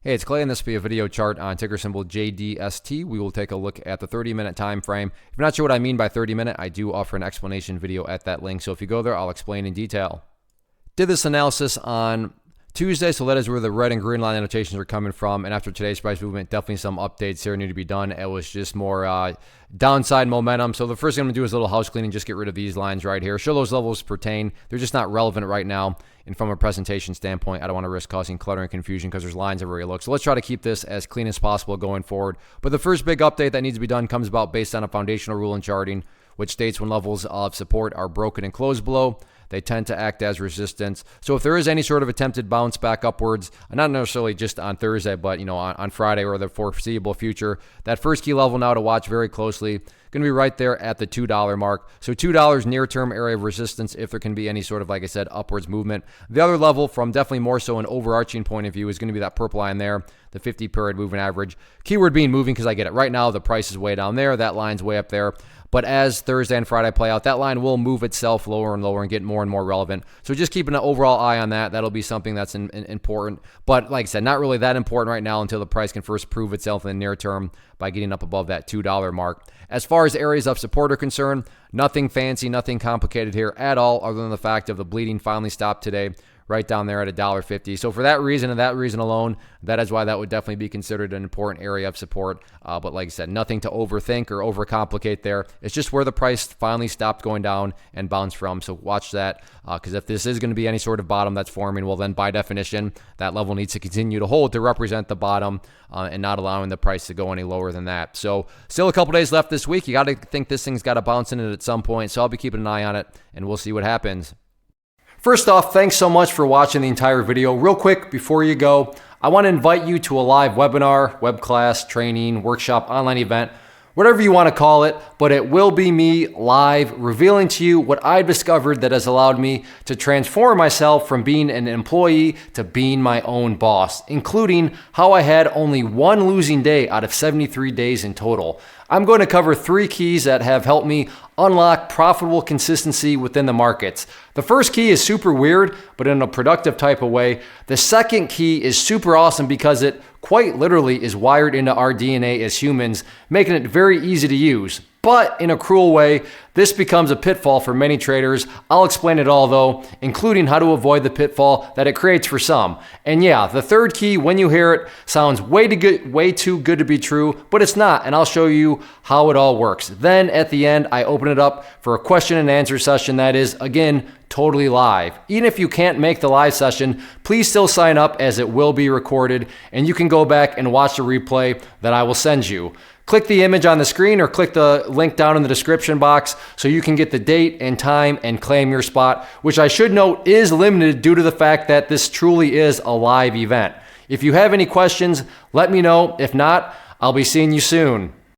Hey, it's Clay, and this will be a video chart on ticker symbol JDST. We will take a look at the 30-minute time frame. If you're not sure what I mean by 30-minute, I do offer an explanation video at that link. So if you go there, I'll explain in detail. Did this analysis on Tuesday, so that is where the red and green line annotations are coming from. And after today's price movement, definitely some updates here need to be done. It was just more downside momentum. So the first thing I'm going to do is a little house cleaning, just get rid of these lines right here. Show those levels pertain. They're just not relevant right now. And from a presentation standpoint, I don't want to risk causing clutter and confusion because there's lines everywhere you look. So let's try to keep this as clean as possible going forward. But the first big update that needs to be done comes about based on a foundational rule in charting, which states when levels of support are broken and closed below, they tend to act as resistance. So if there is any sort of attempted bounce back upwards, not necessarily just on Thursday, but on Friday or the foreseeable future, that first key level now to watch very closely, going to be right there at the $2 mark. So $2 near-term area of resistance if there can be any sort of, like I said, upwards movement. The other level, from definitely more so an overarching point of view, is going to be that purple line there, the 50-period moving average. Keyword being moving because I get it. Right now, the price is way down there. That line's way up there. But as Thursday and Friday play out, that line will move itself lower and lower and get more and more relevant. So just keeping an overall eye on that. That'll be something that's important. But like I said, not really that important right now until the price can first prove itself in the near term by getting up above that $2 mark. As far as areas of support are concerned, nothing fancy, nothing complicated here at all, other than the fact of the bleeding finally stopped today, right down there at $1.50. So for that reason and that reason alone, that is why that would definitely be considered an important area of support. But like I said, nothing to overthink or overcomplicate there. It's just where the price finally stopped going down and bounced from. So watch that, because if this is going to be any sort of bottom that's forming, well then by definition, that level needs to continue to hold to represent the bottom and not allowing the price to go any lower than that. So still a couple days left this week. You got to think this thing's got to bounce in it at some point. So I'll be keeping an eye on it and we'll see what happens. First off, thanks so much for watching the entire video. Real quick, before you go, I want to invite you to a live webinar, web class, training, workshop, online event, whatever you want to call it, but it will be me live revealing to you what I've discovered that has allowed me to transform myself from being an employee to being my own boss, including how I had only one losing day out of 73 days in total. I'm going to cover 3 keys that have helped me unlock profitable consistency within the markets. The first key is super weird, but in a productive type of way. The second key is super awesome because it quite literally is wired into our DNA as humans, making it very easy to use. But in a cruel way, this becomes a pitfall for many traders. I'll explain it all though, including how to avoid the pitfall that it creates for some. And yeah, the third key, when you hear it, sounds way too good to be true, but it's not, and I'll show you how it all works. Then at the end, I open it up for a question and answer session that is, again, totally live. Even if you can't make the live session, please still sign up as it will be recorded, and you can go back and watch the replay that I will send you. Click the image on the screen or click the link down in the description box so you can get the date and time and claim your spot, which I should note is limited due to the fact that this truly is a live event. If you have any questions, let me know. If not, I'll be seeing you soon.